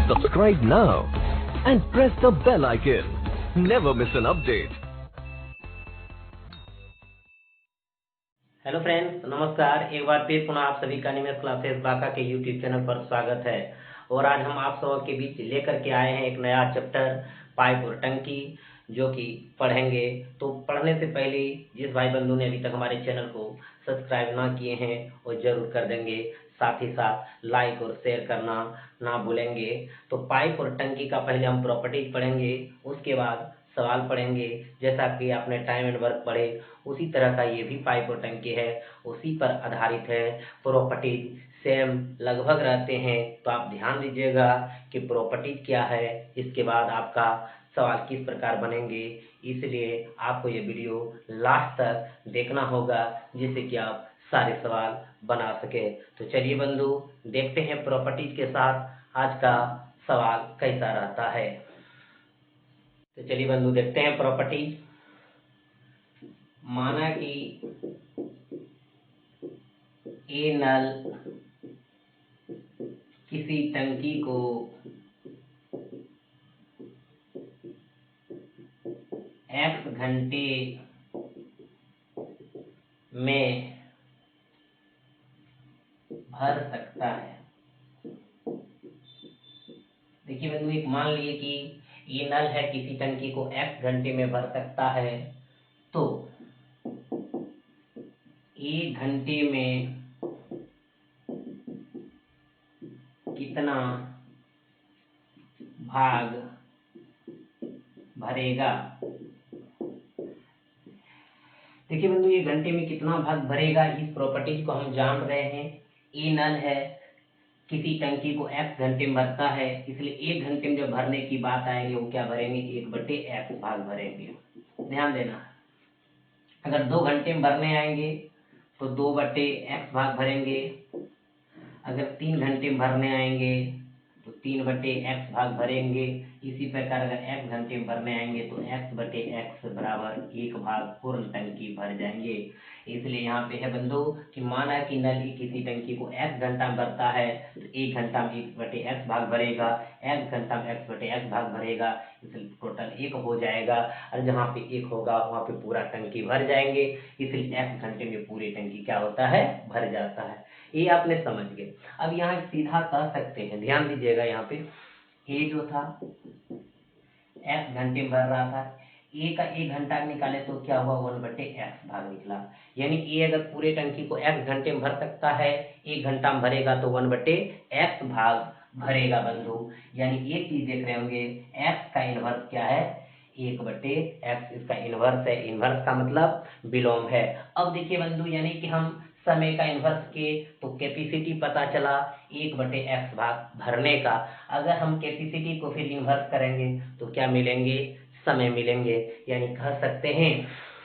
Subscribe now and press the bell icon. Never miss an update. Hello friends, नमस्कार। एक बार फिर पुनः आप सभी का निमेश क्लासेस बांका के यूट्यूब चैनल पर स्वागत है। और आज हम आप सबके बीच लेकर के आए हैं एक नया चैप्टर पाइप और टंकी, जो कि पढ़ेंगे। तो पढ़ने से पहले जिस भाई बंधु ने अभी तक हमारे चैनल को सब्सक्राइब ना किए हैं वो जरूर कर देंगे, साथ ही साथ लाइक और शेयर करना ना भूलेंगे। तो पाइप और टंकी का पहले हम प्रॉपर्टीज पढ़ेंगे, उसके बाद सवाल पढ़ेंगे। जैसा कि आपने टाइम एंड वर्क पढ़े उसी तरह का ये भी पाइप और टंकी है, उसी पर आधारित है। प्रॉपर्टीज सेम लगभग रहते हैं, तो आप ध्यान दीजिएगा कि प्रॉपर्टीज क्या है, इसके बाद आपका सवाल किस प्रकार बनेंगे। इसलिए आपको ये वीडियो लास्ट तक देखना होगा, जिससे कि आप सारे सवाल बना सके। तो चलिए बंधु, देखते हैं प्रॉपर्टीज के साथ आज का सवाल कैसा रहता है। तो चलिए बंधु, देखते हैं प्रॉपर्टीज। माना कि ए नल किसी टंकी को x घंटे में भर सकता है। देखिए बंधु, एक मान लिए कि ये नल है, किसी टंकी को x घंटे में भर सकता है, तो 1 घंटे में कितना भाग भरेगा। देखिए बंधु, ये घंटे में कितना भाग भरेगा, इस प्रॉपर्टीज को हम जान रहे हैं। ये नल है, किसी टंकी को x घंटे में भरता है, इसलिए 1 घंटे में जब भरने की बात आएगी वो क्या भरेंगे, 1/x भाग भरेंगे। ध्यान देना, अगर 2 घंटे में भरने आएंगे तो 2/x भाग भरेंगे। अगर 3 घंटे में भरने आएंगे तो 3/x भाग भरेंगे। इसी प्रकार अगर x घंटे में भरने आएंगे तो x/x बराबर 1 भाग पूर्ण टंकी भर जाएंगे। इसलिए यहाँ पे है बंधु कि माना कि नल किसी टंकी को x घंटा में भरता है, तो 1 घंटा में 1/x भाग भरेगा, x घंटा में x/x भाग भरेगा, इसलिए टोटल 1 हो जाएगा। और जहाँ पे 1 होगा वहाँ पे पूरा टंकी भर जाएंगे, इसलिए x घंटे में पूरी टंकी क्या होता है, भर जाता है। ये आपने समझ गए। अब यहाँ सीधा कह सकते हैं, ध्यान दीजिएगा, यहाँ पे ए जो था x घंटे में भर रहा था, ए का 1 घंटा निकाले तो क्या हुआ, 1/x भाग निकला। यानी ए अगर पूरे टंकी को x घंटे में भर सकता है, 1 घंटा में भरेगा तो 1/x भाग भरेगा बंधु। यानी एक चीज देख रहे होंगे, x का इनवर्स क्या है, 1/x, इसका इनवर्स है। इनवर्स का मतलब विलोम है। अब देखिए बंधु, यानी कि हम समय का इनवर्स के तो कैपेसिटी पता चला 1/x भाग भरने का। अगर हम कैपेसिटी को फिर इनवर्स करेंगे तो क्या मिलेंगे, समय मिलेंगे। यानी कह सकते हैं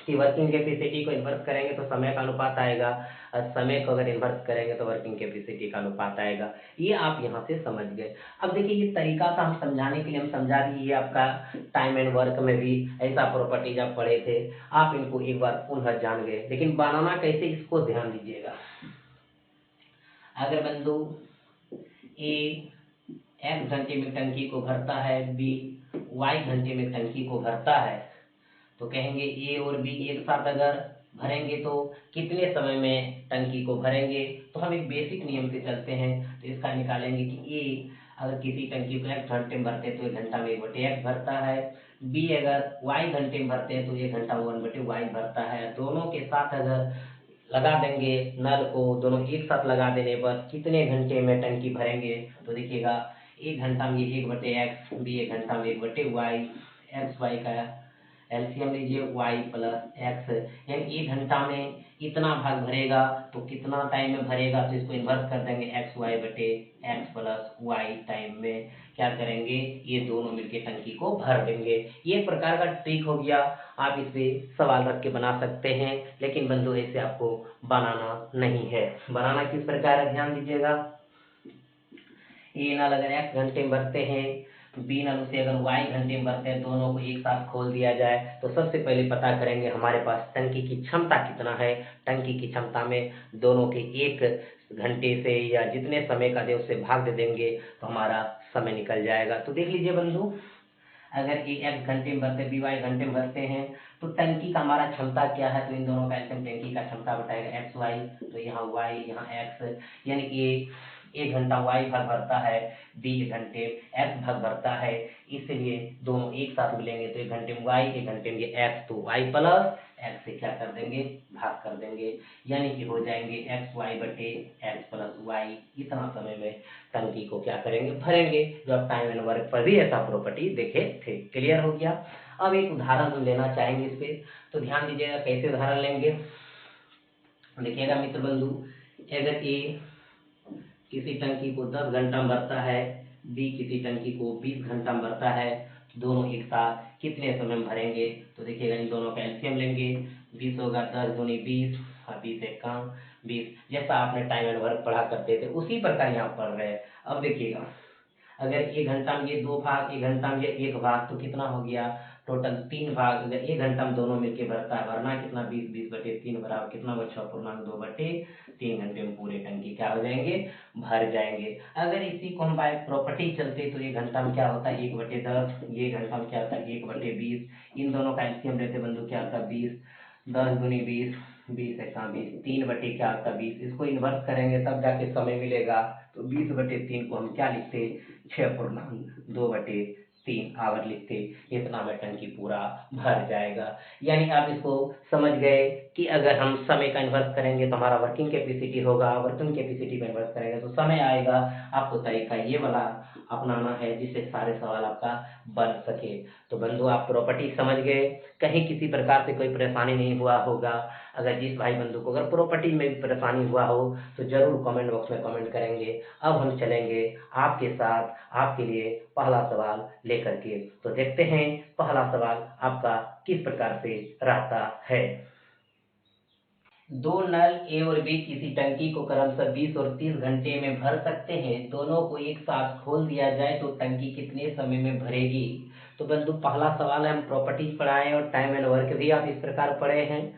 कि वर्किंग कैपेसिटी को इन्वर्स करेंगे तो समय का अनुपात आएगा, और समय को अगर इन्वर्स करेंगे तो वर्किंग कैपेसिटी का अनुपात आएगा। ये आप यहाँ से समझ गए। अब देखिए, ये तरीका था हम समझाने के लिए, हम समझा दिए। ये आपका टाइम एंड वर्क में भी ऐसा प्रॉपर्टीज आप पढ़े थे, आप इनको एक बार पुनः जान गए। लेकिन बनाना कैसे, इसको ध्यान दीजिएगा। अगर बंधु ए x घंटे में टंकी को भरता है, बी y घंटे में टंकी को भरता है, तो कहेंगे ए और बी एक साथ अगर भरेंगे तो कितने समय में टंकी को भरेंगे। तो हम एक बेसिक नियम से चलते हैं, तो इसका निकालेंगे कि ए अगर किसी टंकी को 1 घंटे में भरते हैं तो 1 घंटा में 1/x भरता है, बी अगर y घंटे में भरते हैं तो 1 घंटा में 1/y भरता है। दोनों के साथ अगर लगा देंगे नल को, दोनों एक साथ लगा देने पर कितने घंटे में टंकी भरेंगे, तो देखिएगा 1 घंटा में 1/x, बी 1 घंटा में 1/y, एक्स वाई का एलसीएम लीजिए y प्लस एक्स, यानी 1 घंटा में इतना भाग भरेगा तो कितना टाइम में भरेगा, तो इसको इन्वर्स कर देंगे x प्लस वाई टाइम में क्या करेंगे, ये दोनों मिलके टंकी को भर देंगे। ये एक प्रकार का ट्रिक हो गया, आप इसे सवाल रख के बना सकते हैं, लेकिन बंधु ऐसे आपको बनाना नहीं है। बनाना किस प्रकार है, ध्यान दीजिएगा। ए नल अगर x घंटे में भरते हैं, बी नल उसे अगर y घंटे में भरते हैं, दोनों को एक साथ खोल दिया जाए तो सबसे पहले पता करेंगे हमारे पास टंकी की क्षमता कितना है। टंकी की क्षमता में दोनों के 1 घंटे से या जितने समय का दे उससे भाग दे देंगे तो हमारा समय निकल जाएगा। तो देख लीजिए बंधु, अगर ए एक्स घंटे में भरते बी वाई घंटे में भरते हैं तो टंकी का हमारा क्षमता क्या है, तो इन दोनों का एल्सियम टंकी का क्षमता बताएगा एक्स वाई, तो यहाँ वाई यहाँ एक्स, यानी कि एक घंटा वाई भाग भरता है, बी एक घंटे एक्स भाग भरता है, इसलिए दोनों एक साथ मिलेंगे तो एक घंटे में वाई एक घंटे में ये एक्स, तो वाई प्लस एक्स से क्या कर देंगे, भाग कर देंगे, यानी कि हो जाएंगे एक्स वाई बटे एक्स प्लस वाई। इतना समय में टंकी को क्या करेंगे, भरेंगे, जो आप टाइम एंड वर्क पर भी ऐसा प्रॉपर्टी देखे थे। क्लियर हो गया। अब एक उदाहरण हम लेना चाहेंगे इस पे, तो ध्यान दीजिएगा कैसे उदाहरण लेंगे। देखिएगा मित्र बंधु, अगर ए किसी टंकी को 10 घंटा में भरता है, बी किसी टंकी को 20 घंटा में भरता है, दोनों एक साथ कितने समय में भरेंगे, तो देखिएगा इन दोनों का एलसीएम लेंगे, 20 होगा 10 दूनी 20 और 20 एक कम 20, जैसा आपने टाइम एंड वर्क पढ़ा करते थे उसी प्रकार यहाँ पढ़ रहे हैं। अब देखिएगा, अगर एक घंटा में ये 2 भाग, एक घंटा में ये 1 भाग, तो कितना हो गया, टोटल 3 भाग। अगर एक घंटा में दोनों मिलके भरता है, भरना कितना 20 20 बटे 3 बराबर कितना हुआ 6.2 बटे 3 घंटे में पूरे टंकी क्या हो जाएंगे, भर जाएंगे। अगर इसी को हम बाय प्रॉपर्टी चलते तो एक घंटा में क्या होता है 1/10, ये घंटा में क्या होता है 1/20, इन दोनों का एलसीएम लेते बंधु क्या होता है 20, 10 दूनी 20, 20 एक 20, 3 बटे क्या होता है 20, इसको इन्वर्स करेंगे तब जाके समय मिलेगा, तो 20/3 को हम क्या लिखते 6.2/3 आवर लिखते, इतना में टंकी पूरा भर जाएगा। यानी आप इसको समझ गए कि अगर हम समय का इन्वर्स करेंगे तो हमारा वर्किंग कैपेसिटी होगा, वर्किंग कैपेसिटी का इन्वर्स करेंगे तो समय आएगा। आपको तरीका ये वाला अपनाना है जिससे सारे सवाल आपका बन सके। तो बंधु आप प्रॉपर्टी समझ गए, कहीं किसी प्रकार से कोई परेशानी नहीं हुआ होगा। अगर जिस भाई बंधु को अगर प्रॉपर्टी में भी परेशानी हुआ हो तो जरूर कमेंट बॉक्स में कमेंट करेंगे। अब हम चलेंगे आपके साथ आपके लिए पहला सवाल लेकर के, तो देखते हैं पहला सवाल आपका किस प्रकार से रहता है। दो नल ए और बी किसी टंकी को क्रमशः 20 और 30 घंटे में भर सकते हैं, दोनों को एक साथ खोल दिया जाए तो टंकी कितने समय में भरेगी। तो बंधु पहला सवाल है, हम प्रॉपर्टीज पढ़ाए और टाइम एंड वर्क भी आप इस प्रकार पढ़े हैं,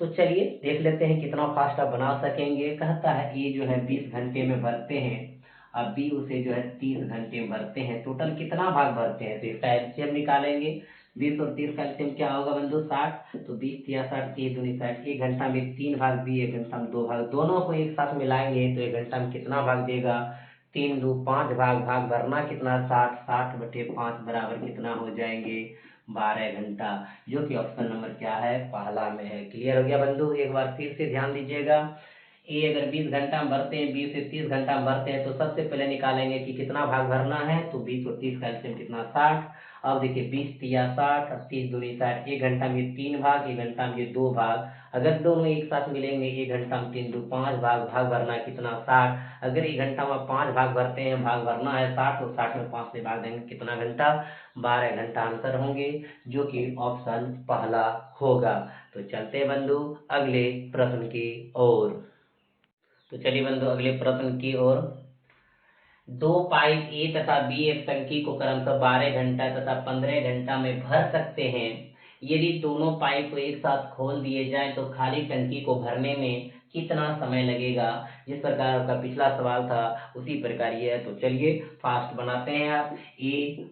तो चलिए देख लेते हैं कितना फास्ट आप बना सकेंगे। कहता है ए जो है 20 घंटे में भरते हैं, अब बी उसे जो है 30 घंटे में भरते हैं, टोटल कितना भाग भरते हैं, तो इसका एलसीएम निकालेंगे। 20 और 30 का एलसीएम क्या होगा बंधु 60, तो 20 या 60 3 दूनी 60, एक घंटा में 3 भाग बी, एक घंटा में 2 भाग, दोनों को एक साथ मिलाएंगे तो एक घंटा में कितना भाग देगा 3 2 5 भाग, भाग भरना कितना 60, 60/5 बराबर कितना हो जाएंगे 12 घंटा, जो कि ऑप्शन नंबर क्या है पहला में है। क्लियर हो गया बंधु, एक बार फिर से ध्यान दीजिएगा। ए अगर 20 घंटा में भरते हैं, 20 से 30 घंटा में भरते हैं, तो सबसे पहले निकालेंगे कि कितना भाग भरना है, तो 20 और 30 का एलसीएम कितना 60। अब देखिए 20 या 60 और 30 दूनी 60, एक घंटा में 3 भाग, एक घंटा में 2 भाग, अगर दोनों एक साथ मिलेंगे एक घंटा में 3 2 5 भाग, भाग भरना है कितना 60। अगर एक घंटा में 5 भाग भरते हैं, भाग भरना है 60, तो 60 में 5 से भाग देंगे कितना घंटा 12 घंटा आंसर होंगे, जो कि ऑप्शन पहला होगा। तो चलते हैं बंधु अगले प्रश्न की ओर। तो चलिए बंधु अगले प्रश्न की ओर। दो पाइप ए तथा बी एक टंकी को क्रमशः 12 घंटा तथा 15 घंटा में भर सकते हैं। यदि दोनों पाइप को एक साथ खोल दिए जाए तो खाली टंकी को भरने में कितना समय लगेगा। जिस प्रकार आपका पिछला सवाल था उसी प्रकार ये है। तो चलिए फास्ट बनाते हैं। आप ए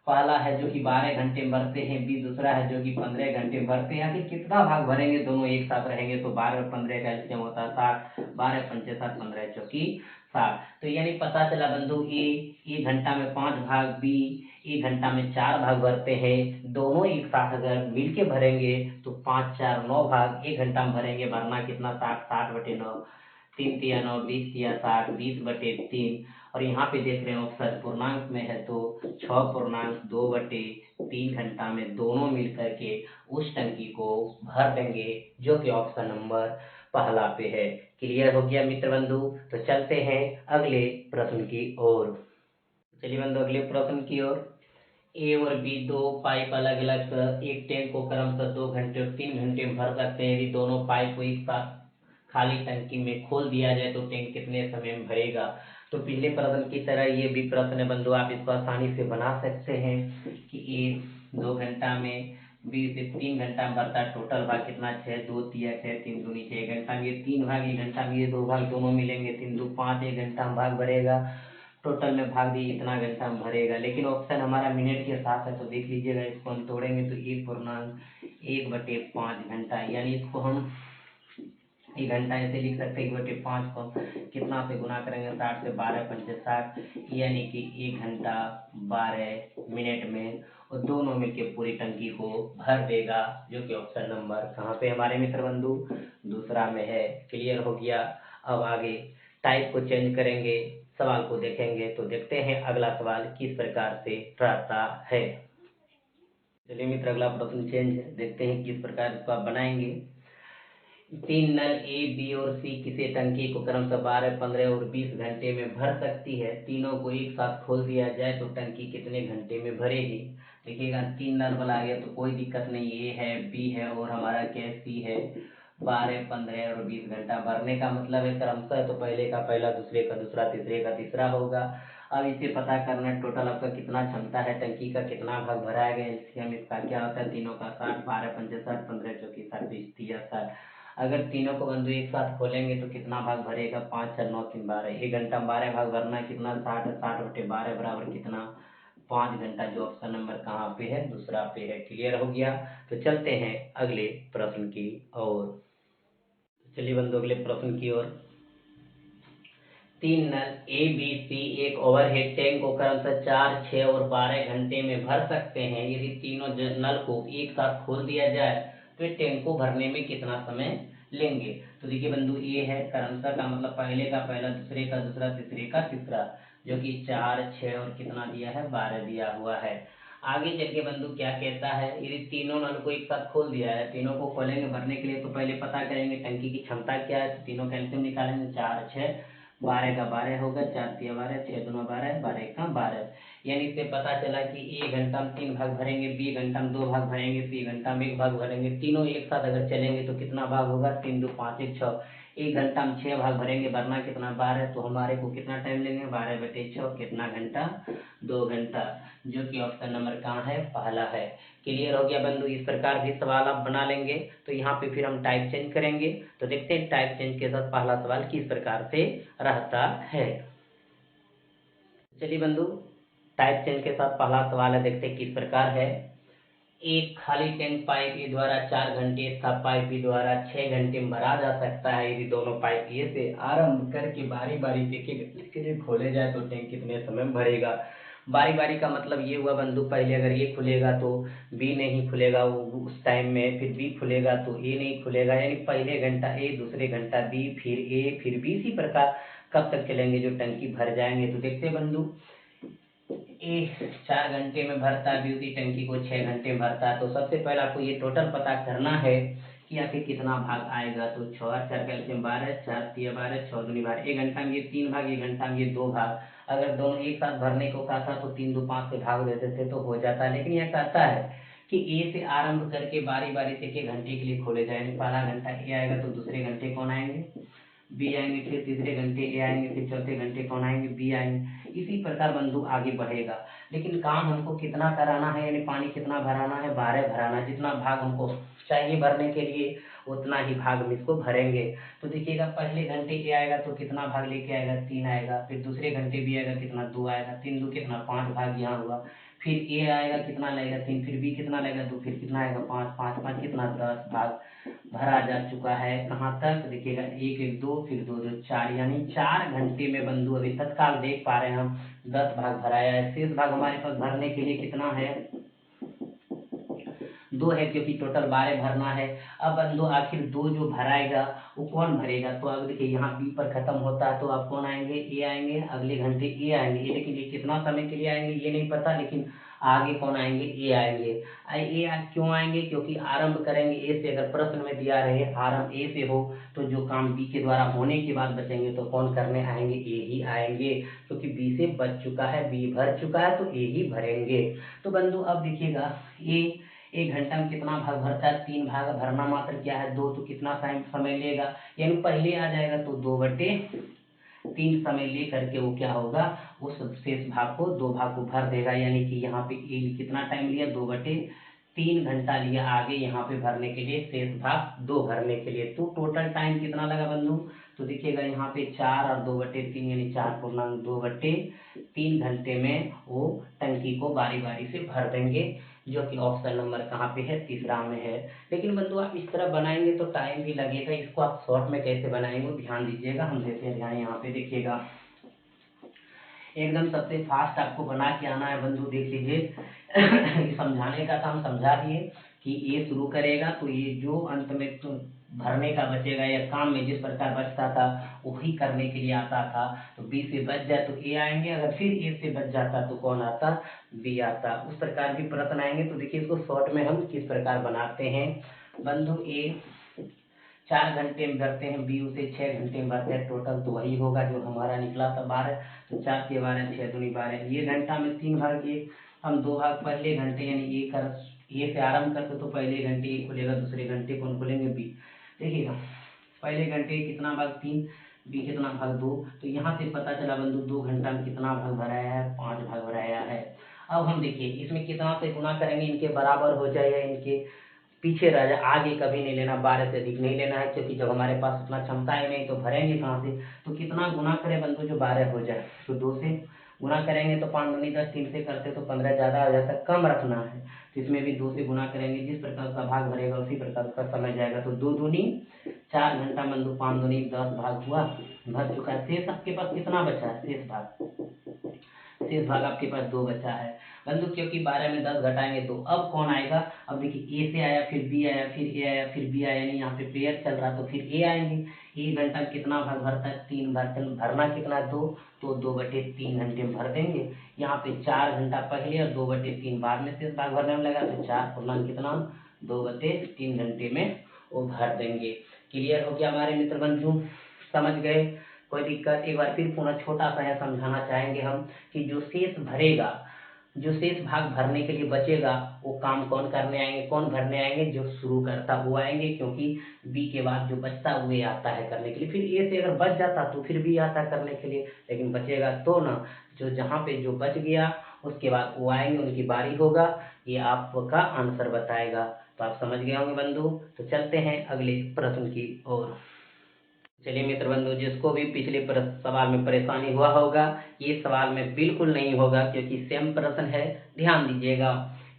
पहला है जो कि 12 घंटे में भरते हैं, बी दूसरा है जो कि 15 घंटे में भरते हैं। आखिर कितना भाग भरेंगे, दोनों एक साथ रहेंगे तो 12 और 15 का एलसीएम होता है 60, 12 पंचे 60, 15 चौकी 60। तो यानी पता चला बंधु ए एक घंटा में 5 भाग, बी एक घंटा में 4 भाग भरते हैं, दोनों एक साथ अगर मिल के भरेंगे तो 5 4 9 भाग एक घंटा में भरेंगे, भरना कितना 60, 60/9, 3 तिया 9, 20 तिया 60, 20/3। और यहाँ पे देख रहे हैं ऑप्शन पूर्णांक में है तो 6.2/3 घंटा में दोनों मिल करके उस टंकी को भर देंगे, जो कि ऑप्शन नंबर पहला पे है। क्लियर हो गया मित्र बंधु। तो चलते हैं अगले प्रश्न की ओर। चलिए बंधु अगले प्रश्न की ओर। ए और बी दो पाइप अलग अलग एक टैंक को क्रमशः 2 घंटे और 3 घंटे में भर सकते हैं। यदि दोनों पाइप को एक साथ खाली टंकी में खोल दिया जाए तो टैंक कितने समय में भरेगा। तो पिछले प्रश्न की तरह ये भी प्रश्न है बंधु, आप इसको आसानी से बना सकते हैं कि ए 2 घंटा में, बी से 3 घंटा में भरता है, टोटल भाग कितना 6 2 तिया 6 3 दूनी 6, एक घंटा में ये 3 भाग, एक घंटा में ये 2 भाग, दोनों मिलेंगे 3 2 5, एक घंटा में भाग भरेगा टोटल में भाग दिए इतना घंटा में भरेगा, लेकिन ऑप्शन हमारा मिनट के साथ है तो देख लीजिएगा, इसको हम तोड़ेंगे तो 1/1/5 घंटा, यानी इसको हम 1 घंटा ऐसे लिख सकते हैं 1/5 को कितना से गुना करेंगे 60 से, 12×5 = 60, यानी कि 1 घंटा 12 मिनट में और दोनों मिलके पूरी टंकी को भर देगा, जो कि ऑप्शन नंबर कहाँ पे हमारे मित्र बंधु दूसरा में है। क्लियर हो गया। अब आगे टाइप को चेंज करेंगे, सवाल को देखेंगे तो देखते हैं अगला सवाल किस प्रकार से रहता है। चलिए मित्र अगला प्रश्न चेंज है, देखते हैं किस प्रकार इसको आप बनाएंगे। 3 नल ए बी और सी किसी टंकी को क्रमशः 12, 15 और 20 घंटे में भर सकती है। तीनों को एक साथ खोल दिया जाए तो टंकी कितने घंटे में भरेगी। देखिएगा 3 नल वाला आ गया तो कोई दिक्कत नहीं, ए है, बी है और हमारा क्या सी है। 12, 15 और 20 घंटा भरने का मतलब है क्रमशः, तो पहले का पहला, दूसरे का दूसरा, तीसरे का तीसरा होगा। अब इसे पता करना है टोटल आपका कितना क्षमता है, टंकी का कितना भाग भराया गया। एलसीएम इसका क्या होता है, तीनों का 60, 12 पंचे 60, 15 चौकी 60, 20 तिया 60। अगर तीनों को बंधु एक साथ खोलेंगे तो कितना भाग भरेगा, 5, 6, 9, 3, 12। 1 घंटा में 12 भाग भरना है, कितना 60 है, 60/12 बराबर कितना 5 घंटा, जो ऑप्शन नंबर कहाँ पे है, दूसरा पे है। क्लियर हो गया। तो चलते हैं अगले प्रश्न की ओर। चलिए बंधु अगले प्रश्न की ओर। 3 नल ए बी सी एक ओवरहेड टैंक को क्रमशः 4, 6 और 12 घंटे में भर सकते हैं। यदि तीनों नल को एक साथ खोल दिया जाए तो टैंक को भरने में कितना समय लेंगे। तो देखिए बंधु ये है क्रमशः का मतलब पहले का पहला, दूसरे का दूसरा, तीसरे का तीसरा, जो कि 4, 6 और कितना दिया है, 12 दिया हुआ है। आगे चल के बंधु क्या कहता है, यदि तीनों नल को एक साथ खोल दिया है, तीनों को खोलेंगे भरने के लिए तो पहले पता करेंगे टंकी की क्षमता क्या है। तो तीनों कैल्शियम निकालेंगे, 4, 6, 12 का 12 होगा, 4 तिया 12, 6 दूना 12, 12 का 12। यानी इससे पता चला कि ए घंटा में 3 भाग भरेंगे, बी घंटा में 2 भाग भरेंगे, सी घंटा में 1 भाग भरेंगे। तीनों एक साथ अगर चलेंगे तो कितना भाग होगा, 3, 2, 5, 1, 6। 1 घंटा में 6 भाग भरेंगे, भरना कितना 12, तो हमारे को कितना टाइम लेंगे, 12/6 कितना घंटा, 2 घंटा, जो कि ऑप्शन नंबर कहाँ है, पहला है। क्लियर हो गया बंधु। इस प्रकार भी सवाल आप बना लेंगे। तो यहाँ पे फिर हम टाइप चेंज करेंगे, तो देखते हैं टाइप चेंज के साथ पहला सवाल किस प्रकार से रहता है। चलिए बंधु टाइप चेंज के साथ पहला सवाल है, देखते हैं किस प्रकार है। एक खाली टैंक पाइप ए द्वारा 4 घंटे तथा पाइप बी द्वारा 6 घंटे में भरा जा सकता है। यदि दोनों पाइप ए से आरंभ करके बारी बारी से के लिए खोले जाए तो टैंक कितने समय में भरेगा। बारी बारी का मतलब ये हुआ बंधु, पहले अगर ए खुलेगा तो बी नहीं खुलेगा वो उस टाइम में, फिर बी खुलेगा तो ए नहीं खुलेगा, यानी पहले घंटा ए, दूसरे घंटा बी, फिर ए, फिर बी, इसी प्रकार कब तक चलेंगे जो टंकी भर जाएंगे। तो देखते बंधु ए 4 घंटे में भरता है, बी उसी टंकी को 6 घंटे में भरता है। तो सबसे पहले आपको ये टोटल पता करना है कि आखिर कितना भाग आएगा। तो 6 और 4 कैल्शियम 12, 4 तिया 12, 6 दूनी 12। 1 घंटा में ये 3 भाग, 1 घंटा में ये 2 भाग। अगर दोनों एक साथ भरने को कहा था तो 3, 2, 5 से भाग देते थे तो हो जाता है। लेकिन यह कहता है कि ए से आरंभ करके बारी बारी से एक घंटे के लिए खोले जाए। पहला घंटा ए आएगा तो दूसरे घंटे कौन आएंगे, बी आएंगे, फिर तीसरे घंटे ए आएंगे, फिर चौथे घंटे कौन आएंगे, बी आएंगे। इसी प्रकार बंधु आगे बढ़ेगा। लेकिन काम हमको कितना कराना है, यानी पानी कितना भराना है, 12 भराना। जितना भाग हमको चाहिए भरने के लिए उतना ही भाग हम इसको भरेंगे। तो देखिएगा पहले घंटे ए आएगा तो कितना भाग लेके आएगा, 3 आएगा। फिर दूसरे घंटे बी आएगा, कितना 2 आएगा, 3 2 कितना 5 भाग यहाँ हुआ। फिर ए आएगा कितना लगेगा 3, फिर बी कितना लगेगा 2, फिर कितना आएगा 5, 5 5 कितना 10 भाग भरा जा चुका है। कहाँ तक देखिएगा 1 1 2, फिर 2 2 4, यानी 4 घंटे में बंधु अभी तत्काल देख पा रहे हैं हम 10 भाग भराया है। शेष भाग हमारे पास भरने के लिए कितना है, 2 है, क्योंकि टोटल 12 भरना है। अब बंधु आखिर 2 जो भराएगा वो कौन भरेगा। तो अब देखिए यहाँ बी पर खत्म होता है तो आप कौन आएंगे, ए आएंगे, अगले घंटे ए आएंगे। लेकिन ये कितना समय के लिए आएंगे ये नहीं पता, लेकिन आगे कौन आएंगे, ए आएंगे। क्यों आएंगे, क्योंकि आरंभ करेंगे ए से। अगर प्रश्न में दिया रहे आरंभ ए से हो तो जो काम बी के द्वारा होने के बाद बचेंगे तो कौन करने आएंगे, ए ही आएंगे। क्योंकि बी से बच चुका है, बी भर चुका है तो ए ही भरेंगे। तो बंधु अब देखिएगा ए 1 घंटा में कितना भाग भरता है, 3 भाग। भरना मात्र क्या है 2, तो कितना समय लेगा, यानी पहले आ जाएगा तो 2/3 समय ले करके वो क्या होगा, उस शेष भाग को 2 भाग को भर देगा। यानी कि यहाँ पे ए कितना टाइम लिया, 2/3 घंटा लिया आगे यहाँ पे भरने के लिए, शेष भाग 2 भरने के लिए। तो टोटल टाइम कितना लगा बंधु, तो देखिएगा यहाँ पे 4 और 2/3 यानी 4.2/3 घंटे में वो टंकी को बारी बारी से भर देंगे, जो कि ऑप्शन नंबर कहाँ पे है, तीसरा में है। लेकिन बंधु आप इस तरह बनाएंगे तो टाइम भी लगेगा, इसको आप शॉर्ट में कैसे बनाएंगे वो ध्यान दीजिएगा। हम देते हैं ध्यान, यहाँ पे देखिएगा एकदम सबसे फास्ट आपको बना के आना है बंधु। देख लीजिए समझाने का काम समझा दिए कि ये शुरू करेगा तो ये जो अंत में तो भरने का बचेगा या काम में जिस प्रकार बचता था वही करने के लिए आता था। तो बी से बच जाए तो ए आएंगे, अगर फिर ए से बच जाता तो कौन आता, बी आता। उस प्रकार भी प्रश्न आएंगे। तो देखिए इसको शॉर्ट में हम किस प्रकार बनाते हैं बंधु। ए 4 घंटे में भरते हैं, बी उसे 6 घंटे में भरते हैं, टोटल तो वही होगा जो हमारा निकला था 12। तो 4 के 12 6 दूनी 12। ये घंटा में 3 भाग किए हम, 2 भाग पहले घंटे यानी ए से आरंभ करते तो पहले घंटे ए खुलेगा, दूसरे घंटे कौन खुलेंगे, बी। देखिएगा पहले घंटे कितना भाग 3, बी कितना भाग 2। तो यहाँ से पता चला बंधु 2 घंटा में कितना भाग भराया है, 5 भाग भराया है। अब हम देखिए इसमें कितना से गुना करेंगे, इनके बराबर हो जाए या इनके पीछे रह जाए, आगे कभी नहीं लेना, 12 से अधिक नहीं लेना है, क्योंकि जब हमारे पास उतना क्षमता ही नहीं तो भरेंगे कहाँ से। तो कितना गुना करें बंधु जो 12 हो जाए, तो 2 से गुना करेंगे तो 5 दूनी 10, 3 से करते तो 15 ज्यादा हो जाता है, कम रखना है। तो इसमें भी 2 से गुना करेंगे, जिस प्रकार का भाग भरेगा उसी प्रकार का समय जाएगा। तो 2 दूनी 4 घंटा बंधु, 5 दूनी 10 भाग हुआ, भर चुका है। शेष आपके पास कितना बचा है, शेष भाग आपके पास 2 बचा है बंधु, क्योंकि 12 में 10 घटाएंगे तो अब कौन आएगा। अब देखिए ए से आया, फिर बी आया, फिर ए आया, फिर बी आया, यानी यहाँ पे पेयर चल रहा तो फिर ए आएंगे। 1 घंटा कितना भाग भरता है, 3 भाग। भरना कितना है, 2, तो 2/3 घंटे में भर देंगे। यहाँ पे 4 घंटा पहले और 2/3 बाद में शेष भाग भरने में लगा, तो 4 पूर्णांक कितना 2/3 घंटे में वो भर देंगे। क्लियर हो गया हमारे मित्र बंधु, समझ गए, कोई दिक्कत। एक बार फिर पुनः छोटा सा है समझाना चाहेंगे हम कि जो शेष भरेगा, जो शेष भाग भरने के लिए बचेगा वो काम कौन करने आएंगे, कौन भरने आएंगे, जो शुरू करता वो आएंगे, क्योंकि बी के बाद जो बचता वो आता है करने के लिए। फिर ए से अगर बच जाता तो फिर बी आता करने के लिए, लेकिन बचेगा तो ना, जो जहाँ पे जो बच गया उसके बाद वो आएंगे, उनकी बारी होगा, ये आपका आंसर बताएगा। तो आप समझ गए होंगे बंधु। तो चलते हैं अगले प्रश्न की ओर। चलिए मित्र बंधु, जिसको भी पिछले सवाल में परेशानी हुआ होगा, ये सवाल में बिल्कुल नहीं होगा, क्योंकि सेम प्रश्न है। ध्यान दीजिएगा,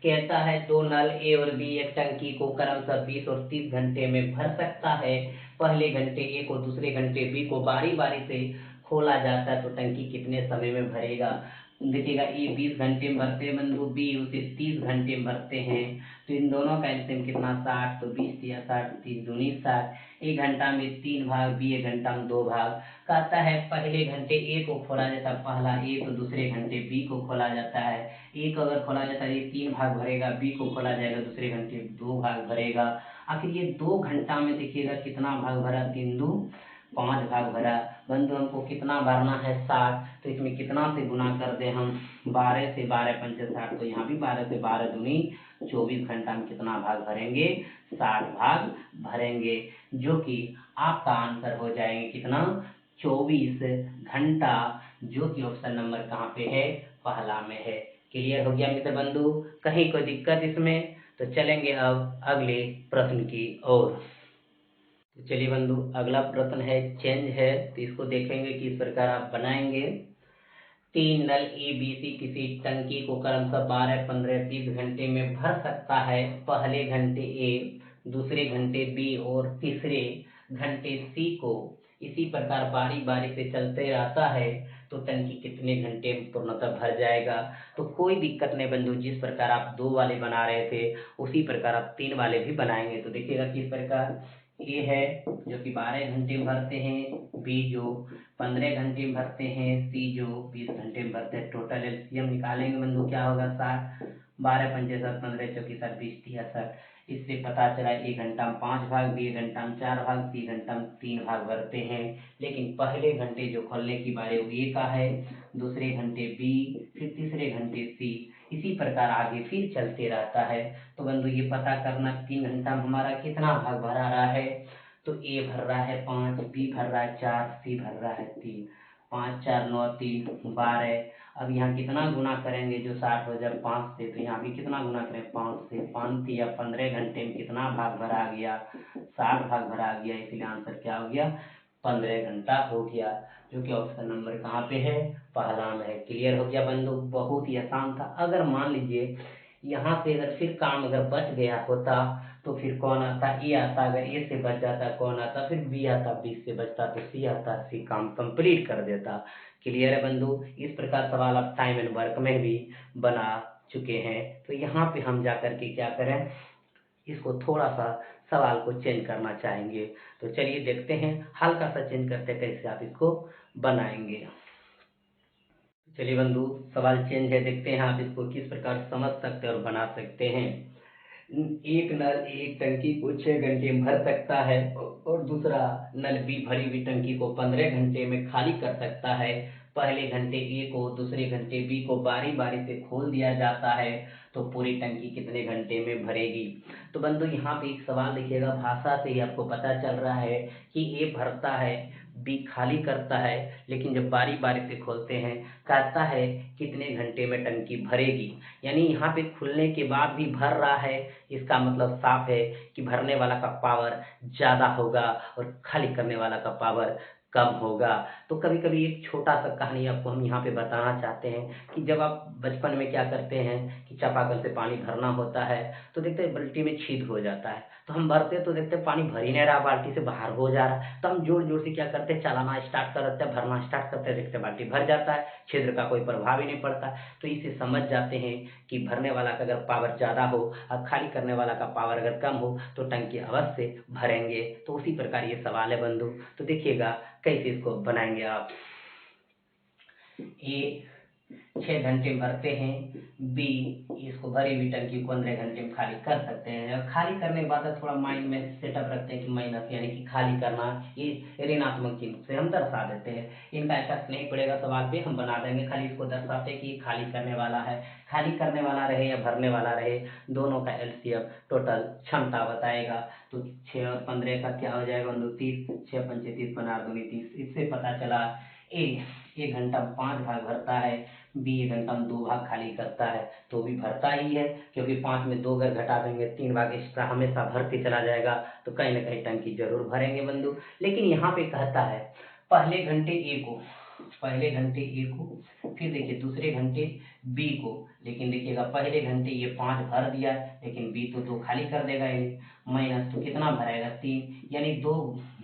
कहता है 2 नल ए और बी एक टंकी को क्रमशः 20 और 30 घंटे में भर सकता है। पहले घंटे ए को, दूसरे घंटे बी को बारी बारी से खोला जाता है, तो टंकी कितने समय में भरेगा। देखिएगा ए 20 घंटे में भरते हैं बंधु, बी उसे 30 घंटे में भरते हैं। तो इन दोनों का एलसीएम कितना 60, तो 20 या 60, 30 दूनी 60। 1 घंटा में 3 भाग, बी 1 घंटा में 2 भाग। कहता है पहले घंटे ए को खोला जाता है, पहला ए, तो दूसरे घंटे बी को खोला जाता है। ए को अगर खोला जाता है ये 3 भाग भरेगा, बी को खोला जाएगा दूसरे घंटे 2 भाग भरेगा। आखिर ये 2 घंटा में देखिएगा कितना भाग भरा, 3 दू 5 भाग भरा। बंधु हमको कितना भरना है 60, तो इसमें कितना से गुना कर दे हम, 12 से 12 पंचे 60, तो यहाँ भी 12 से 12 दूनी 24 घंटा में कितना भाग भरेंगे, 60 भाग भरेंगे, जो कि आपका आंसर हो जाएंगे कितना 24 घंटा, जो कि ऑप्शन नंबर कहाँ पे है, पहला में है। क्लियर हो गया मित्र बंधु, कहीं कोई दिक्कत इसमें। तो चलेंगे अब अगले प्रश्न की ओर। तो चलिए बंधु, अगला प्रश्न है चेंज है, तो इसको देखेंगे कि इस प्रकार आप बनाएंगे। 3 नल ए बी सी किसी टंकी को क्रमशः 12, 15, 30 घंटे में भर सकता है। पहले घंटे ए, दूसरे घंटे बी और तीसरे घंटे सी को इसी प्रकार बारी बारी से चलते रहता है, तो टंकी कितने घंटे में पूर्णतः भर जाएगा। तो कोई दिक्कत नहीं बंधु, जिस प्रकार आप 2 वाले बना रहे थे उसी प्रकार आप 3 वाले भी बनाएंगे। तो देखिएगा किस प्रकार, ए है जो कि 12 घंटे में भरते हैं, बी जो 15 घंटे में भरते हैं, सी जो 20 घंटे में भरते हैं। टोटल एलसीएम निकालेंगे बंधु, क्या होगा 60, 12 पंचे 7, 15 चौकी 7, 20 63। इससे पता चला 1 घंटा में 5 भाग, बी 1 घंटा में 4 भाग, सी घंटा में 3 भाग भरते हैं। लेकिन पहले घंटे जो खोलने की बारी वो ए का है, दूसरे घंटे बी, फिर तीसरे घंटे सी, इसी प्रकार आगे फिर चलते रहता है। तो बंधु ये पता करना 3 घंटा में हमारा कितना भाग भरा रहा है। तो ए भर रहा है 5, बी भर रहा है 4, सी भर रहा है 3, 5 4 9 3 12। अब यहाँ कितना गुना करेंगे, जो 60 हो जाए 5 से, तो यहाँ भी कितना गुना करें 5 से, 5 या 15 घंटे में कितना भाग भरा गया, 60 भाग भरा गया। इसलिए आंसर क्या हो गया, 15 घंटा हो गया, जो कि ऑप्शन नंबर कहाँ पे है, पहला में है। क्लियर हो गया बंधु, बहुत ही आसान था। अगर मान लीजिए यहाँ से अगर फिर काम अगर बच गया होता तो फिर कौन आता, ए आता, अगर ए से बच जाता कौन आता, फिर बी आता, बी से बचता तो सी आता, सी काम कंप्लीट कर देता। क्लियर है बंधु, इस प्रकार सवाल आप टाइम एंड वर्क में भी बना चुके हैं। तो यहाँ पे हम जा करके क्या करें, इसको थोड़ा सा सवाल को चेंज करना चाहेंगे। तो चलिए देखते हैं, हल्का सा चेंज करते कैसे आप इसको बनाएंगे। चलिए बंधु, सवाल चेंज है, देखते हैं आप इसको किस प्रकार समझ सकते हैं और बना सकते हैं। एक नल एक टंकी को 6 घंटे में भर सकता है और दूसरा नल बी भरी हुई टंकी को 15 घंटे में खाली कर सकता है। पहले घंटे ए को दूसरे घंटे बी को बारी बारी से खोल दिया जाता है तो पूरी टंकी कितने घंटे में भरेगी। तो बंधु यहाँ पे एक सवाल देखिएगा, भाषा से ही आपको पता चल रहा है कि ए भरता है, बी खाली करता है, लेकिन जब बारी बारी से खोलते हैं कहता है कितने घंटे में टंकी भरेगी। यानी यहाँ पे खुलने के बाद भी भर रहा है, इसका मतलब साफ है कि भरने वाला का पावर ज्यादा होगा और खाली करने वाला का पावर कम होगा। तो कभी कभी एक छोटा सा कहानी आपको हम यहाँ पे बताना चाहते हैं कि जब आप बचपन में क्या करते हैं कि चापाकल से पानी भरना होता है तो देखते हैं बाल्टी में छीद हो जाता है, तो हम भरते तो देखते हैं पानी भर ही नहीं रहा, बाल्टी से बाहर हो जा रहा है, तो हम जोर जोर से क्या करते हैं, चलाना स्टार्ट कर देते हैं, भरना स्टार्ट करते हैं, देखते हैं बाल्टी भर जाता है, छिद्र का कोई प्रभाव ही नहीं पड़ता। तो इसे समझ जाते हैं कि भरने वाला का अगर पावर ज्यादा हो और खाली करने वाला का पावर अगर कम हो तो टंकी अवश्य भरेंगे। तो उसी प्रकार ये सवाल है बंधु। तो देखिएगा कैसे इसको बनाएंगे आप। ए 6 घंटे में भरते हैं, बी इसको भरी हुई टंकी को 15 घंटे में खाली कर सकते हैं। और खाली करने के बाद थोड़ा माइंड में सेटअप रखते हैं कि माइनस यानी कि खाली करना, ये ऋणात्मक चिन्ह से हम दर्शा देते हैं। इनका इफेक्ट नहीं पड़ेगा सवाल पे, हम बना देंगे, खाली इसको दर्शाते हैं कि खाली करने वाला है। खाली करने वाला रहे या भरने वाला रहे, दोनों का एलसीएम टोटल क्षमता बताएगा। तो 6 और 15 का क्या हो जाएगा, 30, 6 पंचे 30, 15 दूनी 30। इससे पता चला ए 1 घंटा में 5 भाग भरता है, बी 1 घंटा में 2 भाग खाली करता है, तो भी भरता ही है, क्योंकि 5 में 2 अगर घटा देंगे 3 भाग एक्स्ट्रा हमेशा भरते चला जाएगा, तो कहीं ना कहीं टंकी जरूर भरेंगे बंधु। लेकिन यहाँ पे कहता है पहले घंटे ए को, फिर देखिए दूसरे घंटे बी को, लेकिन देखिएगा पहले घंटे ये 5 भर दिया, लेकिन बी तो 2 खाली कर देगा, ये माइनस तो कितना भरेगा 3, यानी 2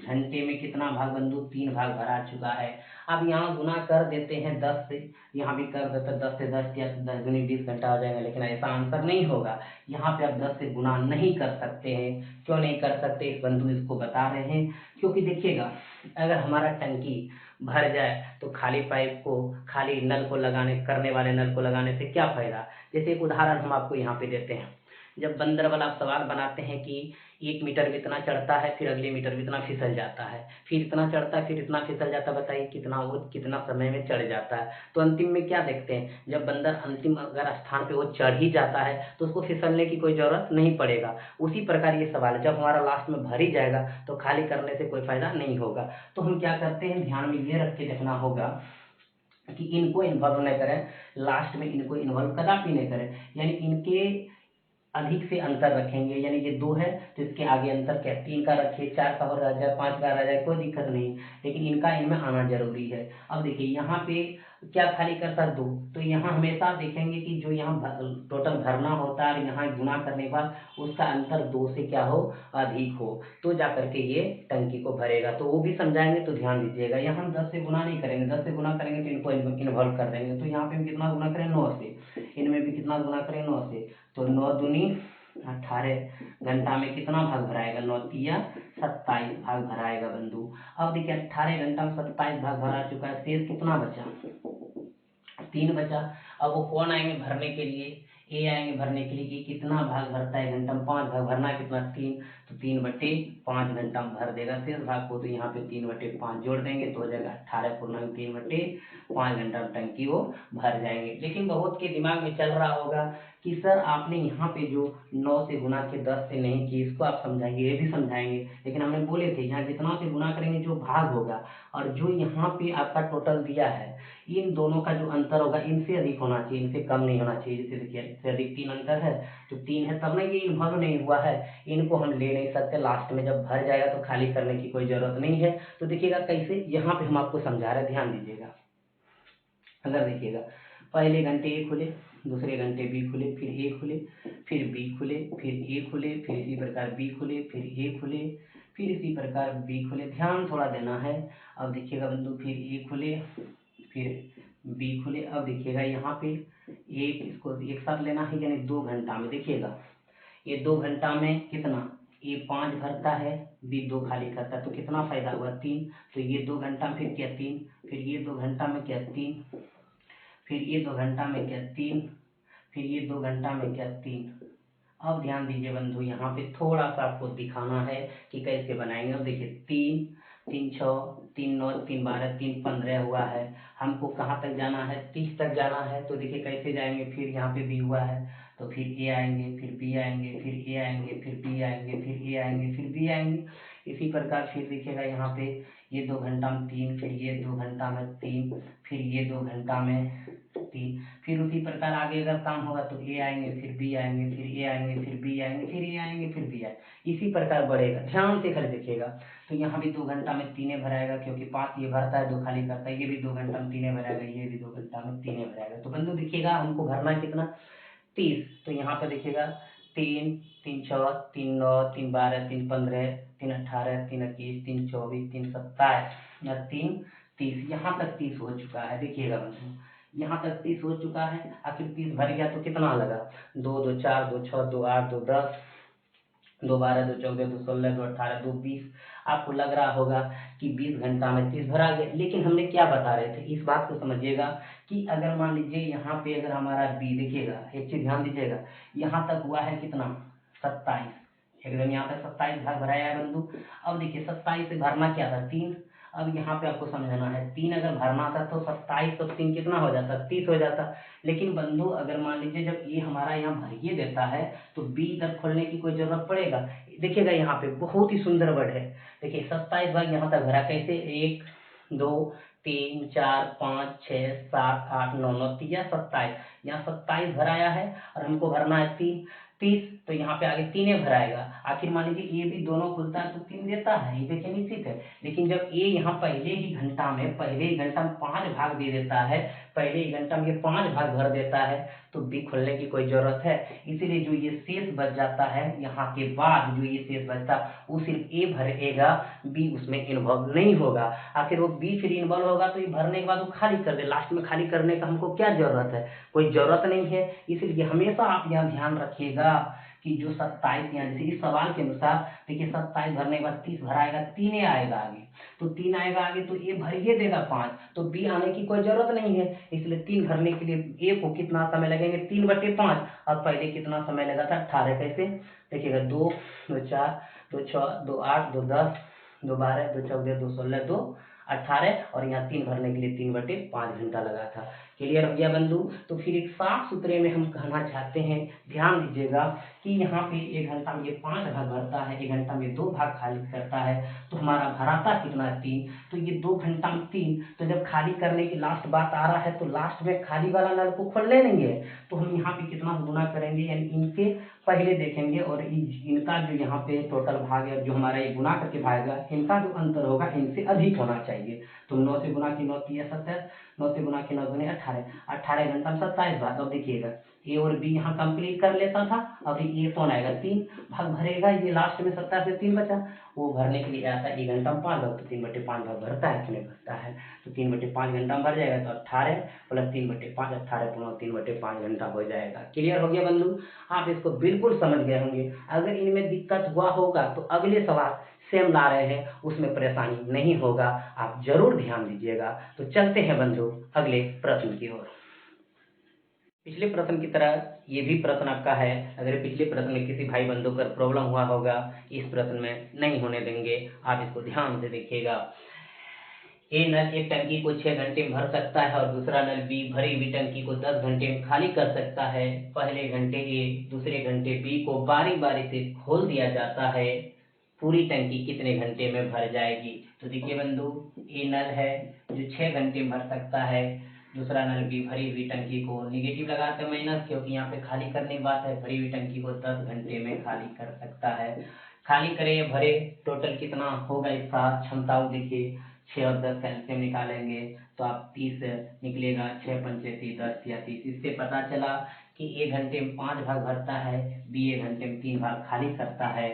घंटे में कितना भाग बंधु, 3 भाग भरा चुका है। अब यहाँ गुना कर देते हैं 10 से, यहाँ भी कर देते हैं 10 से, 10 या 10 दूनी 20 घंटा हो जाएगा, लेकिन ऐसा आंसर नहीं होगा। यहाँ पे आप 10 से गुना नहीं कर सकते हैं। क्यों नहीं कर सकते, इस बंधु इसको बता रहे हैं, क्योंकि देखिएगा अगर हमारा टंकी भर जाए तो खाली पाइप को, खाली नल को लगाने, करने वाले नल को लगाने से क्या फायदा। जैसे एक उदाहरण हम आपको यहाँ पे देते हैं, जब बंदर वाला सवाल बनाते हैं कि 1 मीटर भी इतना चढ़ता है, फिर अगले मीटर भी इतना फिसल जाता है, फिर इतना चढ़ता है, फिर इतना फिसल जाता है, बताइए कितना वो कितना समय में चढ़ जाता है। तो अंतिम में क्या देखते हैं, जब बंदर अंतिम अगर स्थान पे वो चढ़ ही जाता है तो उसको फिसलने की कोई जरूरत नहीं पड़ेगा। उसी प्रकार ये सवाल है, जब हमारा लास्ट में भर ही जाएगा तो खाली करने से कोई फायदा नहीं होगा। तो हम क्या करते हैं, ध्यान में ये रख के देखना होगा कि इनको इन्वॉल्व न करें, लास्ट में इनको इन्वॉल्व कदापि नहीं करें, यानी इनके अधिक से अंतर रखेंगे। यानी ये 2 है तो इसके आगे अंतर क्या, 3 का रखिए, 4 का हो रह जाए, 5 का रह जाए, कोई दिक्कत नहीं, लेकिन इनका इनमें आना जरूरी है। अब देखिए यहाँ पे क्या खाली करता है 2, तो यहाँ हमेशा आप देखेंगे कि जो यहाँ टोटल भरना होता है और यहाँ गुना करने के बाद उसका अंतर 2 से क्या हो, अधिक हो, तो जा करके ये टंकी को भरेगा। तो वो भी समझाएंगे, तो ध्यान दीजिएगा। यहाँ हम 10 से गुना नहीं करेंगे, 10 से गुना करेंगे तो इनको इन्वॉल्व कर देंगे, तो यहाँ पे हम कितना गुना करें 9 से, इनमें भी कितना गुना करें 9 से, तो 9 दूनी 18 घंटा में कितना भाग भराएगा, 9 तिया 27 भाग भराएगा बंधु। अब देखिए 18 घंटा में 27 भाग भरा चुका है, शेष कितना बचा, 3 बचा। अब वो कौन आएंगे भरने के लिए, ए आएंगे भरने के लिए। ये कितना भाग भरता है, घंटा में 5 भाग भरना है, कितना 3, तो 3/5 घंटा में भर देगा शेष भाग को। तो यहाँ पे 3/5 जोड़ देंगे तो हो जाएगा 18 3/5 घंटा में टंकी वो भर जाएंगे। लेकिन बहुत के दिमाग में चल रहा होगा कि सर आपने यहाँ पे जो 9 से गुना के 10 से नहीं किए, इसको आप समझाएंगे, ये भी समझाएंगे, लेकिन हमने बोले थे यहाँ जितना से गुना करेंगे जो भाग होगा और जो यहाँ पे आपका टोटल दिया है, इन दोनों का जो अंतर होगा इनसे अधिक होना चाहिए, इनसे कम नहीं होना चाहिए। जैसे देखिए इससे अधिक 3 अंतर है तो 3 है, तब ना ये इन्वॉल्व नहीं हुआ है, इनको हम ले नहीं सकते, लास्ट में जब भर जाएगा तो खाली करने की कोई जरूरत नहीं है। तो देखिएगा कैसे, यहाँ पे हम आपको समझा रहे हैं, ध्यान दीजिएगा। अगर देखिएगा पहले घंटे ए खुले, दूसरे घंटे बी खुले, फिर ए खुले, फिर बी खुले, फिर ए खुले, फिर इसी प्रकार बी खुले, फिर ए खुले, फिर इसी प्रकार बी खुले, ध्यान थोड़ा देना है। अब देखिएगा बंधु फिर ए खुले, फिर बी खुले। अब देखिएगा यहाँ पे एक इसको एक साथ लेना है, यानी 2 घंटा में देखिएगा ये 2 घंटा में कितना, ए 5 भरता है, बी 2 खाली करता है, तो कितना फायदा हुआ 3। तो ये 2 घंटा में फिर क्या 3, फिर ये 2 घंटा में क्या 3, फिर ये 2 घंटा में क्या 3, फिर ये 2 घंटा में क्या 3। अब ध्यान दीजिए बंधु, यहाँ पे थोड़ा सा आपको दिखाना है कि कैसे बनाएंगे। अब देखिए 3 3 6 3 9 3 12 3 15 हुआ है, हमको कहाँ तक जाना है, 30 तक जाना है। तो देखिए कैसे जाएंगे, फिर यहाँ पे बी हुआ है तो फिर ए आएंगे, फिर बी आएंगे, फिर ए आएंगे, फिर बी आएंगे, फिर ए आएंगे, फिर बी आएंगे। इसी प्रकार फिर देखिएगा यहाँ पे ये 2 घंटा में 3, फिर ये 2 घंटा में 3, फिर ये 2 घंटा में 3, फिर उसी प्रकार आगे अगर काम होगा तो ए आएंगे, फिर बी आएंगे, फिर ए आएंगे, फिर बी आएंगे, फिर ए आएंगे, फिर बी आएंगे, इसी प्रकार बढ़ेगा। ध्यान से खाली देखिएगा, तो यहाँ भी 2 घंटा में 3 भराएगा, क्योंकि 5 ये भरता है 2 खाली करता है, ये भी 2 घंटा में 3 भराएगा, ये भी 2 घंटा में 3 भराएगा। तो बंधु देखिएगा हमको भरना है कितना 30। तो यहाँ पर देखिएगा 3 3 6 3 9 3 12 3 15 3 18 3 21 3 24 3 27 या 3 30, यहाँ तक 30 हो चुका है। देखिएगा बंधु यहाँ तक 30 हो चुका है, आखिर 30 भर गया तो कितना लगा, 2 2 4 2 6 2 8 2 10 2 12 2 14 2 16 2 18 2 20। आपको लग रहा होगा कि 20 घंटा में 30 भरा गया, लेकिन हमने क्या बता रहे थे, इस बात को समझिएगा कि अगर मान लीजिए यहाँ पे अगर हमारा बी, देखिएगा एक चीज ध्यान दीजिएगा, यहाँ तक हुआ है कितना 27, एकदम यहाँ तक 27 भाग भराया है बंधु। अब देखिए 27 से भरना क्या था 3, अब यहाँ पे आपको समझना है 3 अगर भरना था तो 27 तो 3 कितना हो जाता 30 हो जाता। लेकिन बंधु अगर मान लीजिए जब ये हमारा यहाँ भरिए देता है तो बी इधर खोलने की कोई जरूरत पड़ेगा। देखिएगा यहाँ पे बहुत ही सुंदर वर्ड है, देखिए 27 भाग यहाँ तक भरा कैसे, 1 2 3 4 5 6 7 8 9 9 3 27, यहाँ 27 भराया है और हमको भरना है 30, तो यहाँ पे आगे 3 भराएगा। आखिर मान लीजिए ये भी दोनों खुलता है तो 3 देता है, ये देखिए निश्चित है। लेकिन जब ए यहाँ पहले ही घंटा में 5 भाग दे देता है, पहले ही घंटा में ये 5 भाग भर देता है, तो बी खोलने की कोई जरूरत है। इसीलिए जो ये शेष बच जाता है यहाँ के बाद जो ये शेष बचता वो सिर्फ ए भरेगा, बी उसमें इन्वॉल्व नहीं होगा। आखिर वो बी फिर इन्वॉल्व होगा तो ये भरने के बाद वो खाली कर दे, लास्ट में खाली करने का हमको क्या जरूरत है, कोई जरूरत नहीं है। इसलिए हमेशा आप यहाँ ध्यान रखिएगा कि जो 27 यहाँ जैसे इस सवाल के अनुसार देखिए 27 भरने के बाद 30 भराएगा, 3 आएगा आगे, तो 3 आएगा आगे तो ए भरिए देगा 5, तो बी आने की कोई जरूरत नहीं है। इसलिए 3 भरने के लिए ए को कितना समय लगेंगे 3/5, और पहले कितना समय लगा था 18, कैसे देखिएगा 2 2 4 2 6 2 8 2 10 2 12 2 14 2 16 2 18, और यहाँ 3 भरने के लिए 3/5 घंटा लगा था। क्लियर हो गया बंधु। तो फिर एक साफ सुथरे में हम कहना चाहते हैं, ध्यान दीजिएगा कि यहाँ पे 1 घंटा में ये 5 भाग भरता है, 1 घंटा में 2 भाग खाली करता है, तो हमारा भराता कितना 3, तो ये 2 घंटा में 3, तो जब खाली करने की लास्ट बात आ रहा है तो लास्ट में खाली वाला नल को खोलने नहीं है, तो हम यहाँ पे कितना गुना करेंगे, यानी इनके पहले देखेंगे और इनका जो यहाँ पे टोटल भाग है जो हमारा ये गुना करके भागेगा, इनका जो अंतर होगा इनसे अधिक होना चाहिए। तो 9 से गुना की 9 3 70, 9 से गुना की 9 दूनी 18, 18 घंटा में 27 भाग। अब देखिएगा ए और बी यहाँ कंप्लीट कर लेता था, अब ये कौन आएगा 3 भाग भरेगा, ये लास्ट में 27 से 3 बचा, वो भरने के लिए आता है 1 घंटा में 5 भाग, तो 3/5 भाग भरता है कि नहीं भरता है, तो 3/5 घंटा में भर जाएगा, तो 18 प्लस 3/5 18 पूरा 3/5 घंटा हो जाएगा। क्लियर हो गया बंधु, आप इसको बिल्कुल समझ गए होंगे। अगर इनमें दिक्कत हुआ होगा तो अगले सवाल सेम ला रहे हैं उसमें परेशानी नहीं होगा, आप जरूर ध्यान दीजिएगा। तो चलते हैं बंधु अगले प्रश्न की ओर। पिछले प्रश्न की तरह ये भी प्रश्न आपका है, अगर पिछले प्रश्न में किसी भाई बंधु पर प्रॉब्लम हुआ होगा इस प्रश्न में नहीं होने देंगे, आप इसको ध्यान से देखिएगा। ए नल एक टंकी को 6 घंटे में भर सकता है और दूसरा नल बी भरी हुई टंकी को 10 घंटे में खाली कर सकता है। पहले घंटे ए दूसरे घंटे बी को बारी बारी से खोल दिया जाता है। पूरी टंकी कितने घंटे में भर जाएगी? तो देखिए बंधु, ए नल है जो 6 घंटे में भर सकता है, दूसरा नल बी भरी हुई टंकी को निगेटिव लगाते हैं माइनस, क्योंकि यहाँ पे खाली करने की बात है। भरी हुई टंकी को 10 घंटे में खाली कर सकता है। खाली करे या भरे, टोटल कितना होगा इसका क्षमता? देखिए 6 और 10 कैल्शियम निकालेंगे तो आप 30 निकलेगा। 6 पंचे 10 या 30। इससे पता चला कि एक घंटे में 5 भाग भरता है, बी एक घंटे में 3 भाग खाली करता है।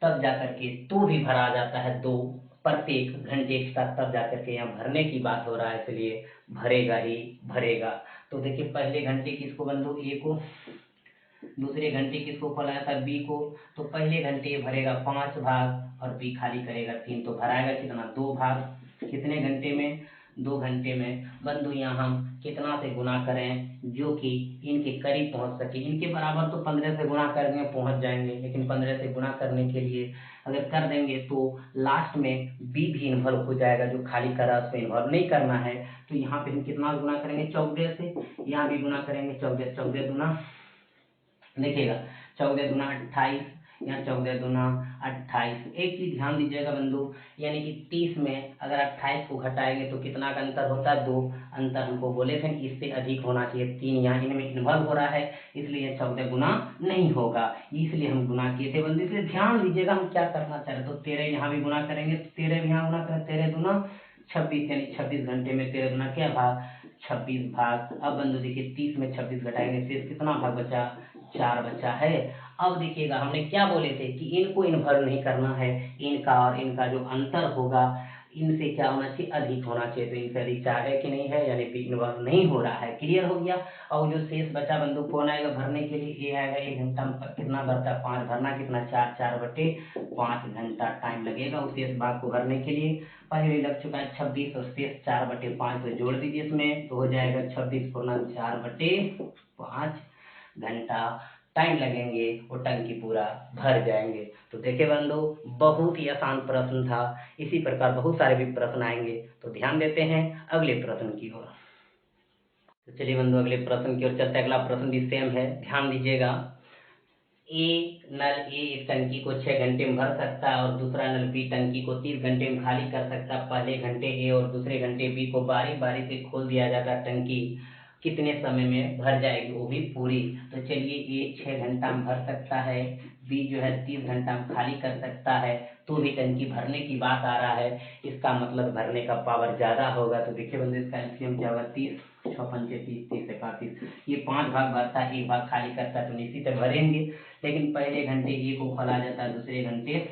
तब जाकर के तो भी भरा जाता है 2 प्रत्येक घंटे का, तब जाकर के यहाँ भरने की बात हो रहा है, इसलिए भरेगा ही भरेगा। तो देखिए पहले घंटे किसको बंधु? ए को। दूसरे घंटे किसको खोला था? बी को। तो पहले घंटे भरेगा 5 भाग और बी खाली करेगा 3, तो भराएगा कितना? 2 भाग। कितने घंटे में? 2 घंटे में। बंधु यहाँ हम कितना से गुना करें जो कि इनके करीब पहुंच सके? इनके बराबर तो 15 से गुना करेंगे पहुंच जाएंगे, लेकिन 15 से गुना करने के लिए अगर कर देंगे तो लास्ट में बी भी इन्वॉल्व हो जाएगा, जो खाली करा उसको इन्वॉल्व नहीं करना है। तो यहाँ पे हम कितना गुना करेंगे? 14 से। यहाँ भी गुना करेंगे 14, 14 गुना देखिएगा 14 दूना 28, यहाँ 14 दूना 28। एक चीज ध्यान दीजिएगा बंधु, यानी कि 30 में अगर 28 को घटाएंगे तो कितना का अंतर होता है? 2 अंतर हमको बोले थे, इससे अधिक होना चाहिए। 3 यहाँ इनमें इन्वॉल्व हो रहा है, इसलिए 14 गुना नहीं होगा, इसलिए हम गुना किए थे बंधु। इसलिए ध्यान दीजिएगा हम क्या करना चाह रहे। तो 13 यहाँ भी गुना करेंगे, 13 भी यहाँ गुना करें, 13 दूना 26, यानी 26 घंटे में 13 दूना क्या भाग? 26 भाग। अब बंधु देखिए 30 में 26 घटाएंगे, शेष कितना भाग बचा? 4 बचा है। अब देखिएगा हमने क्या बोले थे कि इनको इन्वॉल्व नहीं करना है, इनका और इनका जो अंतर होगा इनसे क्या होना चाहिए? अधिक होना चाहिए। तो इनसे अधिक 4 है कि नहीं है, यानी बी इन्वॉल्व नहीं हो रहा है। क्लियर हो गया। और जो शेष बचा बंधु कौन आएगा भरने के लिए? ये आएगा। 1 घंटा में कितना भरता है? 5। भरना कितना? 4, 4/5 घंटा टाइम लगेगा उस शेष भाग को भरने के लिए। पहले लग चुका है 26 और शेष 4/5 तो जोड़ दीजिए इसमें, तो हो जाएगा 26 पूर्णांक 4/5 घंटा टाइम लगेंगे, वो टंकी पूरा भर जाएंगे। तो देखिए बंधु, बहुत ही आसान प्रश्न था। इसी प्रकार बहुत सारे भी प्रश्न आएंगे, तो ध्यान देते हैं अगले प्रश्न की ओर। तो चलिए बंधु अगले प्रश्न की ओर चलते हैं। अगला प्रश्न भी सेम है, ध्यान दीजिएगा। ए नल ए एक टंकी को 6 घंटे में भर सकता है और दूसरा नल बी टंकी को 30 घंटे में खाली कर सकता है। पहले घंटे ए और दूसरे घंटे बी को बारी बारी से खोल दिया जाता है। टंकी कितने समय में भर जाएगी, वो भी पूरी? तो चलिए ए 6 घंटा में भर सकता है, बी जो है 30 घंटा में खाली कर सकता है, तो भी टंकी भरने की बात आ रहा है। इसका मतलब भरने का पावर ज्यादा होगा। तो देखिए बंधु इसका एलसीएम क्या होगा? 30, 6 पंचे 30, 30 से 35। ये 5 भाग भरता है, 1 भाग खाली करता है, तो निश्चित है भरेंगे। लेकिन पहले घंटे ए को खोला जाता है, दूसरे घंटे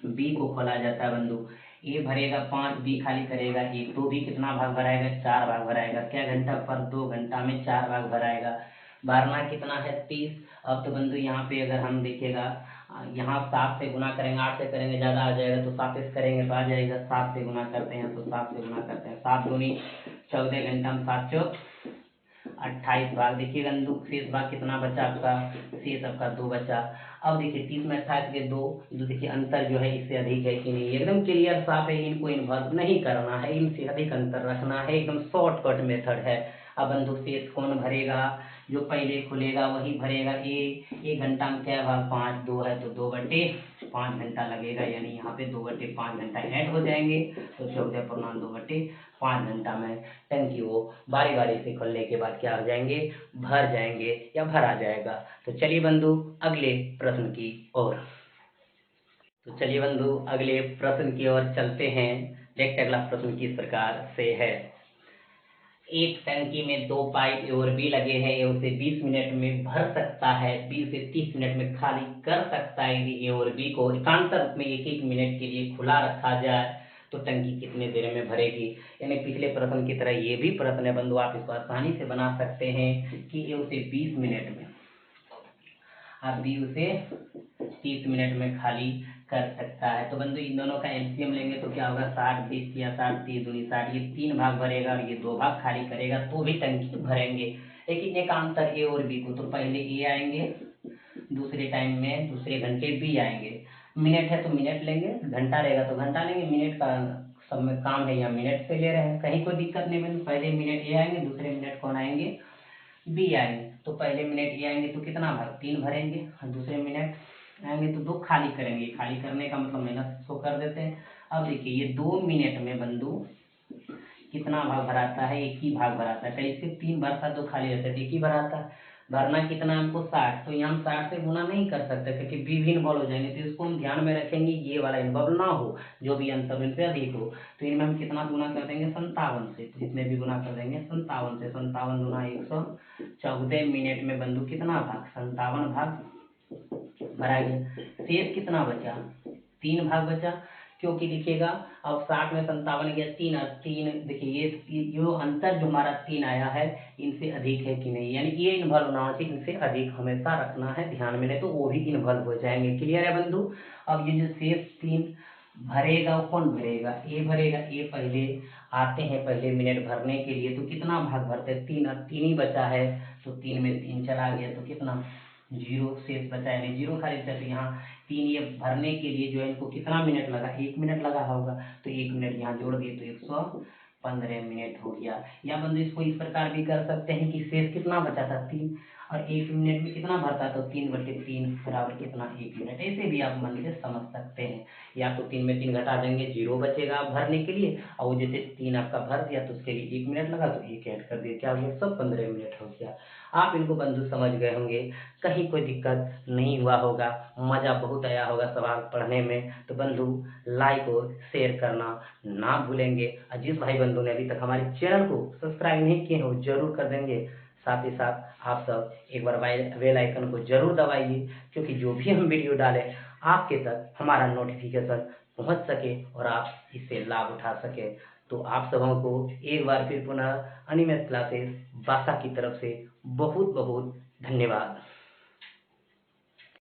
बी को खोला जाता है बंधु। ए भरेगा 5, बी खाली करेगा 1, तो भी कितना भाग भराएगा? 4 भाग भराएगा। क्या घंटा पर? 2 घंटा में 4 भाग भराएगा। भरना कितना है? 30। अब तो बंधु यहाँ पे अगर हम देखिएगा, यहाँ 7 से गुना करेंगे, 8 से करेंगे ज्यादा आ जाएगा, तो 7 से करेंगे तो आ जाएगा। 7 से गुना करते हैं तो 7 से गुना करते हैं, 7 दूनी 14 घंटा में 7 चौक 28 भाग। देखिए बंधु शेष भाग कितना बचा आपका? शेष आपका 2 बचा। अब देखिए 30 में 28 के 2, जो देखिए अंतर जो है इससे अधिक है कि नहीं, एकदम क्लियर साफ है। इनको इन्वॉल्व नहीं करना है, इनसे अधिक अंतर रखना है, एकदम शॉर्टकट मेथड है। अब बंधु शेष कौन भरेगा? जो पहले खुलेगा वही भरेगा। एक घंटा में क्या भाग? 5, 2 है तो 2/5 घंटा लगेगा, यानी यहाँ पे 2/5 घंटा ऐड हो जाएंगे, तो 14/2/5 घंटा में टंकी वो बारी बारी से खोलने के बाद क्या हो जाएंगे? भर जाएंगे या भरा जाएगा। तो चलिए बंधु अगले प्रश्न की ओर। तो चलिए बंधु अगले प्रश्न की ओर चलते हैं। देखते अगला प्रश्न किस प्रकार से है। एक टंकी में 2 पाइप और बी लगे हैं, ए उसे 20 मिनट में भर सकता है, बी उसे 30 मिनट में खाली कर सकता है। यदि ए और बी को एकांतर रूप में 1-1 मिनट के लिए खुला रखा जाए तो टंकी कितने देर में भरेगी? यानी पिछले प्रश्न की तरह ये भी प्रश्न है बंधु, आप इसको आसानी से बना सकते हैं कि ए उसे 20 मिनट में और बी उसे 30 मिनट में खाली कर सकता है। तो बंधु इन दोनों का एलसीएम लेंगे तो क्या होगा? 60, 20 या 60, 30 दूनी 60। ये 3 भाग भरेगा और ये 2 भाग खाली करेगा, तो भी टंकी भरेंगे। लेकिन एकांतर ए और बी को, तो पहले ए आएंगे, दूसरे टाइम में दूसरे घंटे बी आएंगे। मिनट है तो मिनट लेंगे, घंटा रहेगा तो घंटा लेंगे। मिनट का सब में काम है, यहाँ मिनट से ले रहे हैं, कहीं कोई दिक्कत नहीं बंधु। पहले मिनट ए आएंगे, दूसरे मिनट कौन आएंगे, बी आएंगे। तो पहले मिनट ए आएंगे तो कितना भाग 3 भरेंगे, और दूसरे मिनट आएंगे तो 2 खाली करेंगे। खाली करने का मतलब माइनस शो कर देते हैं। अब देखिए ये 2 मिनट में बंधु कितना भाग भराता है, एक ही भाग भराता है। कैसे 3 भरता तो खाली रहता है, एक ही भराता है। भरना कितना हमको 60, तो यहाँ हम 60 से गुना नहीं कर सकते क्योंकि बी भी इन्वॉल्व हो जाएंगे, तो इसको हम ध्यान में रखेंगे ये वाला इन्वॉल्व ना हो, जो भी आंसर इनसे अधिक हो। तो इनमें हम कितना गुना कर देंगे 57 से, तो इसमें भी गुना कर देंगे 57 से। 57 गुना 114 मिनट में बंधु कितना भाग 57 भाग भरा गया। शेष कितना बचा, 3 भाग बचा, क्योंकि लिखिएगा अब 60 में 57 गया 3 और 3 देखिए ये जो अंतर जो हमारा 3 आया है इनसे अधिक है कि नहीं, यानी ये इन्वॉल्व होना चाहिए, इनसे अधिक हमेशा रखना है ध्यान में, नहीं तो वो भी इन्वॉल्व हो जाएंगे। क्लियर है बंधु। अब ये जो शेष 3 भरेगा वो कौन भरेगा, ए भरेगा। ए पहले आते हैं पहले मिनट भरने के लिए, तो कितना भाग भरते हैं 3 और 3 ही बचा है, तो 3 में 3 चला गया तो कितना 0 शेष बचा, यानी 0 खाली बचा। तो यहाँ 3 ये भरने के लिए जो है इनको कितना मिनट लगा, 1 मिनट लगा होगा, तो 1 मिनट यहाँ जोड़ दिए तो 115 मिनट हो गया। या बंधु इसको इस प्रकार भी कर सकते हैं कि शेष कितना बचा था 3, और 1 मिनट में कितना भरता तो 3/3 बराबर कितना 1 मिनट। ऐसे भी आप मन से समझ सकते हैं। या तो 3 में 3 घटा देंगे 0 बचेगा भरने के लिए, और वो जैसे 3 आपका भर दिया तो उसके लिए 1 मिनट लगा तो 1 ऐड कर दिया, क्या हो गया 115 मिनट हो गया। आप इनको बंधु समझ गए होंगे, कहीं कोई दिक्कत नहीं हुआ होगा, मज़ा बहुत आया होगा सवाल पढ़ने में। तो बंधु लाइक और शेयर करना ना भूलेंगे, और जिस भाई बंधु ने अभी तक हमारे चैनल को सब्सक्राइब नहीं किए हो जरूर कर देंगे। साथ ही साथ आप सब एक बार बेल आइकन को जरूर दबाइए, क्योंकि जो भी हम वीडियो डालें आपके तक हमारा नोटिफिकेशन पहुंच सके और आप इससे लाभ उठा सके। तो आप सबों को एक बार फिर पुनः अनिमेष क्लासेस बासा की तरफ से बहुत बहुत धन्यवाद।